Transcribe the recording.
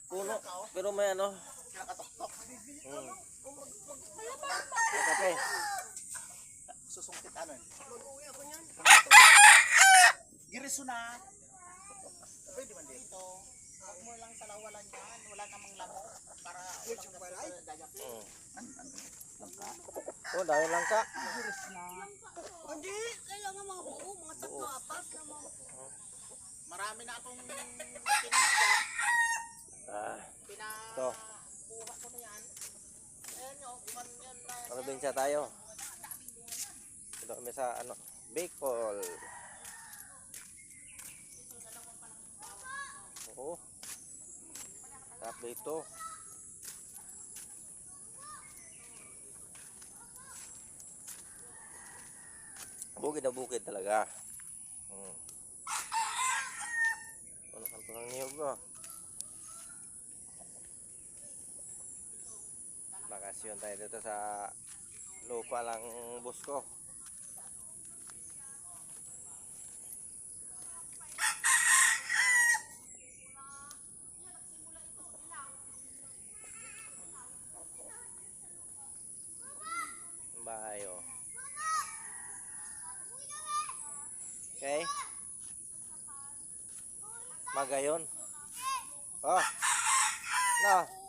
Puno. Pero may ano. Kape. Susungkit ano eh. Giriso na. Pwede man dito. Huwag mo lang salawalan yan. Wala namang lamok. Para walang gagap. Langka. Oh, dahil langka. Giris na. Hindi, kailangan mga buo, mga tatlo, apat na mga... Marami na akong pinagdan. Ito. Pinakuha ko na yan. Ayan nyo, iman yan na. Probinsya tayo. Ito kami sa ano, Bicol. Oo. Sarap dito. Bukid na bukid talaga. Ano kanto ng niyog ko? Bakasyon tayo dito sa lupa lang bus ko. Bahay oh. Okay. Magayon. Oh. No.